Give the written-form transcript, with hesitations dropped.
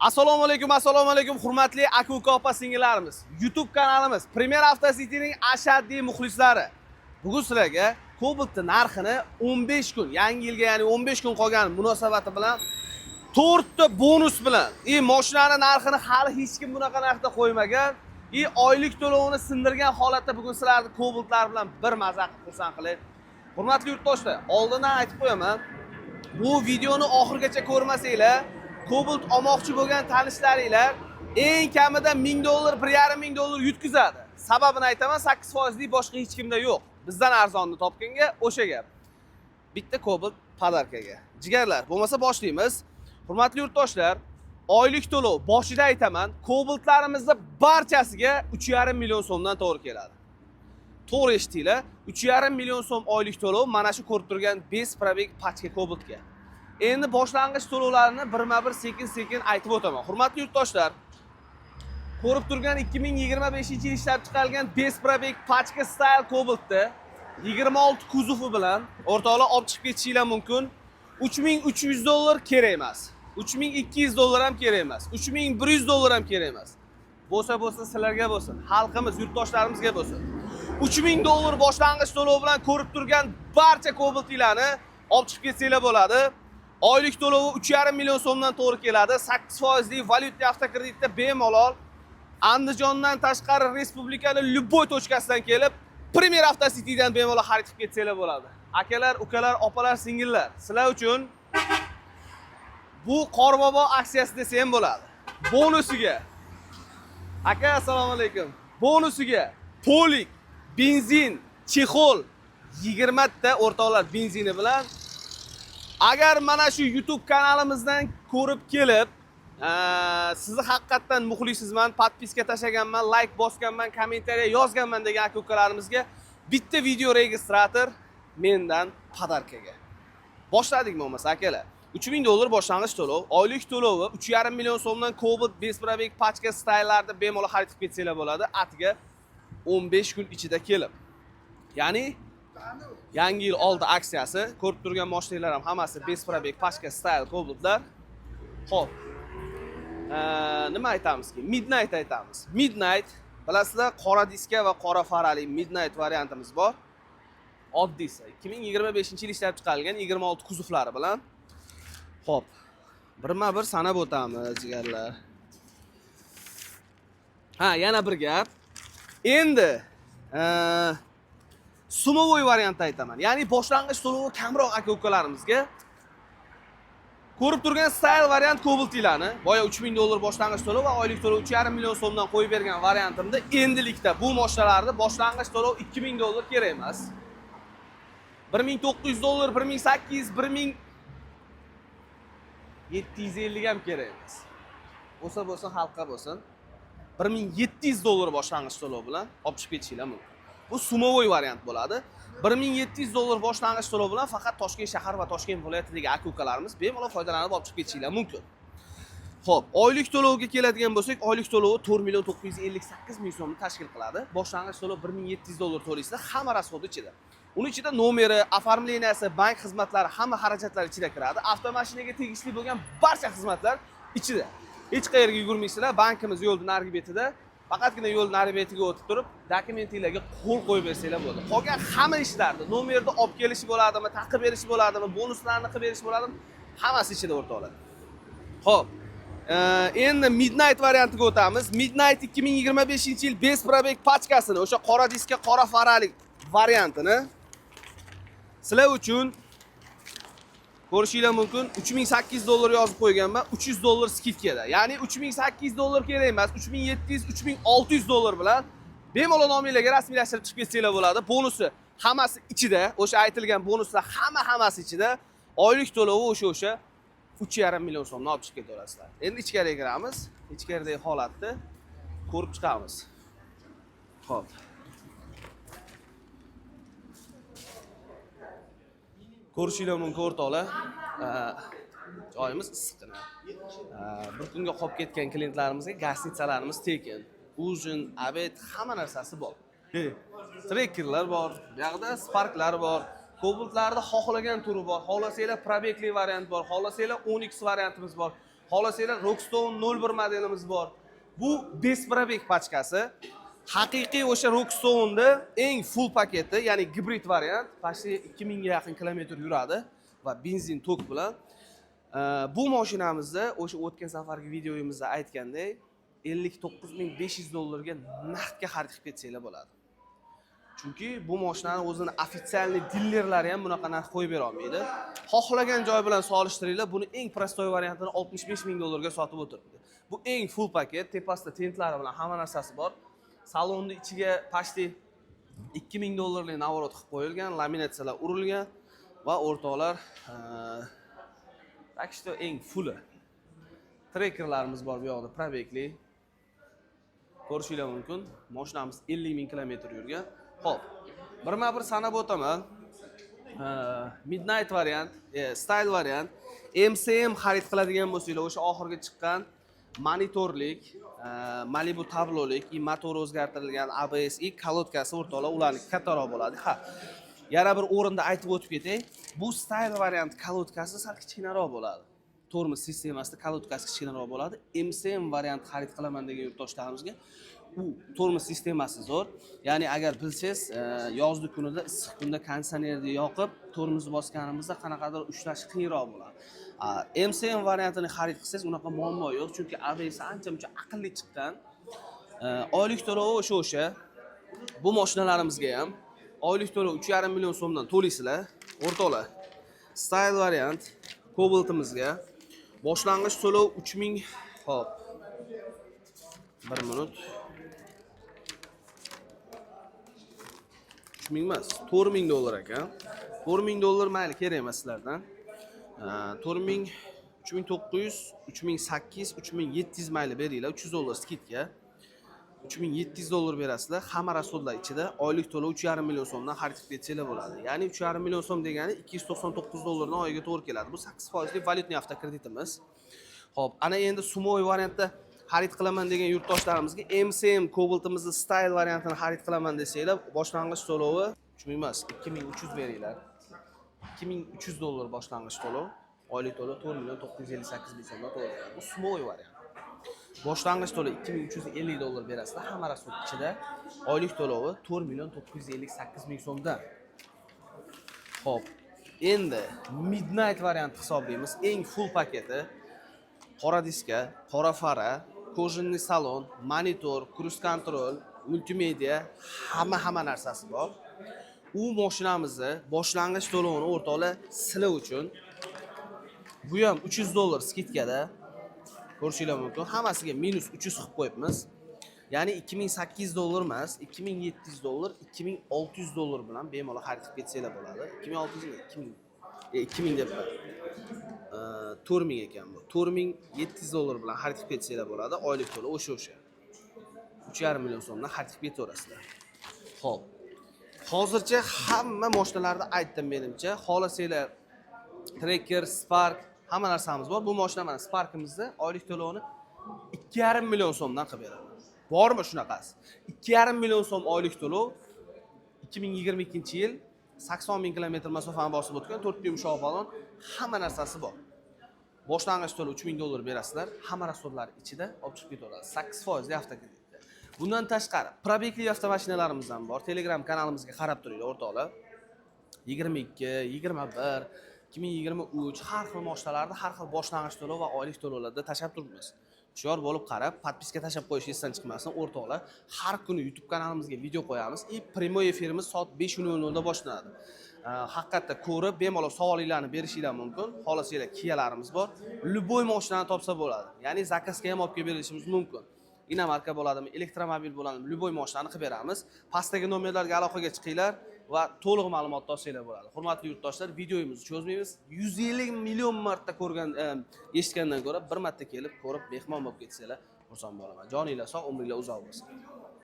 Assalomu alaykum, hurmatli aka-uka opa-singillarimiz. YouTube kanalimiz Premier Avtocity'ning ashaddiy muxlislari. Bugun sizlarga Cobalt'ning narxini 15 kun, yangi yilga, ya'ni 15 kun qolgan munosabati bilan 4 ta bonus bilan, mashinaning narxini hali hech kim bunaqa narxda qo'ymagan, oylik to'lovini sindirgan holatda bugun sizlarni Cobalt'lar bilan bir maza qilib xursand qilay. Hurmatli yurtdoshlar, oldindan aytib qo'yaman, bu videoni oxirigacha ko'rmasanglar, Cobalt olmoqchi bo'lgan tanishlaringlar eng kamida $1000, $1500 yutkazadi. Sababini aytaman, 8% boshqa hech kimda yo'q. Bizdan arzonni topganga o'sha gap. Bitta Cobalt podarkaga. Jigarlar, bo'lmasa boshlaymiz. Hurmatli yurtdoshlar, oylik to'lov boshida aytaman, Cobaltlarimizda barchasiga 3,5 million so'mdan to'g'ri keladi. To'g'ri eshitdinglar, 3,5 million so'm oylik to'lov mana shu ko'rib turgan 5 probeg pachka Cobaltga. Endi boshlang'ich to'lovlarni birma-bir sekin-sekin aytib o'taman. Hurmatli yurtdoshlar, ko'rib turgan 2025-yil ishlab chiqarilgan 5 probeg pachka style Cobalt'da 26 kuzovi bilan o'rtoqlar olib chiqib ketishinglar mumkin. $3300 kerak emas. $3200 ham kerak emas. $3100 ham kerak emas. Bo'lsa sizlarga bo'lsin, xalqimiz, yurtdoshlarimizga bo'lsin. $3000 boshlang'ich to'lov bilan ko'rib turgan barcha Cobalt'larni olib chiqib ketsanglar bo'ladi. Oylik to'lovi 3,5 million so'mdan to'g'ri keladi. 8% valyutli avtokreditda bemalol Andijondan tashqari respublikaning любой точкasidan kelib, Premier Avtocity'dan bemalol xarid qilib ketsanglar bo'ladi. Akalar, ukalar, opalar, singillar, sizlar uchun bu Qorbobo aksiyasi desa ham bo'ladi. Bonusiga. Aka, assalomu alaykum. Bonusiga polik, benzin, chexol 20 ta o'rtoqlar benzini bilan agar mana shu YouTube kanalimizdan ko'rib kelib, sizni haqiqatan muxlisizman, podpiska tashlaganman, like bosganman, kommentariya yozganman degan aka-ukalarimizga bitta video registrator mendan podarkaga. Boshladikmi bo'lmasa akalar? $3000 boshlang'ich to'lov, oylik to'lovi 3,5 million so'mdan Cobalt 5 probeg pachka style'larda bemalol xarid qilib ketsanglar bo'ladi. Atiga 15 kun ichida kelib. Ya'ni yangi yil oldi aksiyasi, ko'rib turgan mashinalar ham hammasi 5 probeg pachka style Cobalt'lar. Xo'p. Nima aytamizki? Midnight aytamiz. Midnight, bilasizlar, qora diska va qora farali Midnight variantimiz bor. Oddiysi 2025-yil ishlab chiqarilgan 26 kuzovlari bilan. Xo'p. Birma-bir sanab o'tamiz, jigarlar. Yana bir gap. Endi sumovoy variantda aytaman. Ya'ni boshlang'ich to'lovi kamroq aka-ukalarimizga ko'rib turgan style variant Cobalt'larni, boya $3000 boshlang'ich to'lov va oylik to'lov 3,5 million so'mdan qo'yib bergan variantimda endilikda bu mashinalarni boshlang'ich to'lov $2000 kerak emas. $1900, $1800, $1750 ham kerak emas. Bo'lsa xalqqa bo'lsin. $1700 boshlang'ich to'lov bilan olib chiqib ketishinglar mumkin. Bu sumovoy variant bo'ladi. $1700 boshlang'ich to'lov bilan faqat Toshkent shahar va Toshkent viloyatidagi aka-ukalarimiz bemalol foydalanib olib chiqib ketishinglar mumkin. Xo'p, oylik to'lovga keladigan bo'lsak, oylik to'lovi 4,958 million so'mni tashkil qiladi. Boshlang'ich to'lov $1700 to'laysizlar, hamma rasxod ichida. Uning ichida nomeri, оформленияsi, bank xizmatlari, hamma xarajatlar ichida kiradi. Avtomashinaga tegishli bo'lgan barcha xizmatlar ichida. Hech qayerga yugurmaysizlar, bankimiz yo'lning narigi betida. Faqatgina yo'l nari betiga o'tib turib, dokumentinglarga qo'l qo'yib bersanglar bo'ladi. Qolgan hamma ishlarni, nomerni olib kelish bo'ladimi, taqib berish bo'ladimi, bonuslarni qilib berish bo'ladimi, hammasi ichida o'rtoqlar. Xo'p. Endi Midnight variantiga o'tamiz. Midnight 2025-yil 5 probeg pachkasini, o'sha qora diska, qora farali variantini sizlar uchun ko'rishinglar mumkin. $3800 yozib qo'yganman, $300 skidkada. Ya'ni $3800 kerak emas, $3700, $3600 bilan bemalol nominglarga rasmiylashtirib chiqib ketsanglar bo'ladi. Bonusi hammasi ichida, o'sha aytilgan bonuslar hammasi ichida. Oylik to'lovi o'sha 3,5 million so'mni olib chiqib ketaverasizlar. Endi ichkariga kiramiz. Ichkaridagi holatni ko'rib chiqamiz. Xo'p. Ko'rishinglar mumkin o'rtoqlar. Joyimiz issiqqina. Bir kunga qolib ketgan klientlarimizga gastnitsalarimiz tekin. Ujin, obed, hamma narsasi bor. Trekkerlar bor, bu yoqda Sparklar bor. Cobaltlarda xohlagan turi bor. Xohlasanglar probegli variant bor, xohlasanglar Onyx variantimiz bor. Xohlasanglar Rockstone 01 modelimiz bor. Bu Besprabek pachkasi. Haqiqiy o'sha Rockstone'da eng full paketi, ya'ni gibrid variant, почти 2000 ga yaqin kilometr yuradi va benzin tok bilan. Bu mashinamizni o'sha o'tgan safargi videoyimizda aytgandek $59,500 ga naqdga xarid qilib ketsanglar bo'ladi. Chunki bu mashinani o'zini ofitsialniy dillerlari ham bunaqa narx qo'yib bera olmaydi. Xohlagan joy bilan solishtiringlar, buni eng prostoy variantini $65,000 ga sotib o'tiribdi. Bu eng full paket, tepasida tentlari bilan hamma narsasi bor. Salonni ichiga почти $2000 lik navorot qilib qo'yilgan, laminatsiyalar urilgan va o'rtoqlar так что eng fulli. Trekerlarimiz bor bu yoqda, probekli. Ko'rishinglar mumkin. Mashinamiz 50,000 kilometr yurgan. Xo'p, birma-bir sanab o'taman. Midnight variant, style variant, MCM xarid qiladigan bo'lsanglar, o'sha oxirgi chiqqan monitorlik, Malibu tablolik, motor o'zgartirilgan ABS kalotkasi o'rtoqlar ularning kattaroq bo'ladi. Ha, yana bir o'rinda aytib o'tib ketay. Bu style variant kalotkasi sal kichkinaroq bo'ladi. Tormoz sistemasida kalotkasi kichkinaroq bo'ladi. MCM variant xarid qilaman degan yurtdoshlarimizga u tormoz sistemasi zo'r. Ya'ni agar bilsangiz, yozgi kunida, issiq kunda konditsionerni yoqib, tormozni bosganimizda qanaqadir ushlash qiyinroq bo'ladi. MCM variantini xarid qilsangiz unaqa muammo yo'q, chunki ABS ancha-muncha aqlli chiqqan. Oylik to'lovi o'sha. Bu mashinalarimizga ham oylik to'lov 3,5 million so'mdan to'laysizlar. O'rtoqlar, style variant Cobalt'imizga boshlang'ich to'lov 3000. Hop. 1 minut. 3000 emas, $4000 ekan. $4000 mayli kerak emas sizlardan. 4000, 3900, 3800, 3700 mayli beringlar, $300 skidga. $3700 berasizlar. Hamma rasxodlar ichida oylik to'lov 3,5 million so'mdan xarid qilib ketsanglar bo'ladi. Ya'ni 3,5 million so'm degani $299 dan oyiga to'g'ri keladi. Bu 8% lik valyutniy avtokreditimiz. Xo'p, ana endi sumoviy variantda xarid qilaman degan yurtdoshlarimizga MCM Cobalt'imizni style variantini xarid qilaman desanglar, boshlang'ich to'lovi 3000 emas, 2300 beringlar. $2300 boshlang'ich to'lov, oylik to'lov 4,958,000 so'mdan to'laydi. Bu sumoviy variant. Boshlang'ich to'lov $2350 berasizlar, hamma rasxod ichida. Oylik to'lovi 4,958,000 so'mdan. Xo'p, endi Midnight variant hisoblaymiz. Eng full paketi. Qora diska, qora fara, kojinli salon, monitor, cruise control, multimedia, hamma narsasi bor. U mashinamizni boshlang'ich to'lovini o'rtoqlar sizlar uchun bu ham $300 skidkada ko'rishinglar mumkin. Hammasiga minus 300 qilib qo'yibmiz. Ya'ni $2800 emas, $2700, $2600 bilan bemalol xarid qilib ketsanglar bo'ladi. 2000 debman. 4000 ekan bu. $4700 bilan xarid qilib ketsanglar bo'ladi. Oylik to'lov o'sha. 3,5 million so'mdan xarid qilib ketaverasizlar. Xo'p. Hozircha hamma mashinalarni aytdim menimcha. Xohlasanglar Tracker, Spark, hamma narsamiz bor. Bu mashina mana Sparkimizni oylik to'lovini 2,5 million so'mdan qilib beraman. Bormi shunaqasi? 2,5 million so'm oylik to'lov 2022-yil 80,000 kilometr masofani bosib o'tgan 4 yumshoq balon, hamma narsasi bor. Boshlang'ich to'lov $3000 berasizlar, hamma rasxodlari ichida olib chiqib ketaveradi. 8% avtokredit. Bundan tashqari, probekli avtomashinalarimiz ham bor. Telegram kanalimizga qarab turinglar o'rtoqlar. 22, 21, 2023 har xil mashinalarda har xil boshlang'ich to'lov va oylik to'lovlarda tashab turibmiz. Hushyor bo'lib qarab, podpiska tashab qo'yish esdan chiqmasin o'rtoqlar. Har kuni YouTube kanalimizga video qo'yamiz. Primoy efirimiz soat 5:00 da boshlanadi. Haqiqatda ko'rib, bemalol savolinglarni berishinglar mumkin. Xohlasanglar Kialarimiz bor. Любой mashinani topsa bo'ladi. Ya'ni zakazga ham olib kelib berishimiz mumkin. Inomarka bo'ladimi, elektromobil bo'ladimi, любой mashinani qilib beramiz. Pastdagi nomerlarga aloqaga chiqinglar va to'liq ma'lumotni olsanglar bo'ladi. Hurmatli yurtdoshlar, videomizni cho'zmaymiz. 150 million marta ko'rgan, eshitgandan ko'ra bir marta kelib ko'rib mehmon bo'lib ketsanglar, xursand bo'laman. Joninglar sog', umringlar uzoq bo'lsin.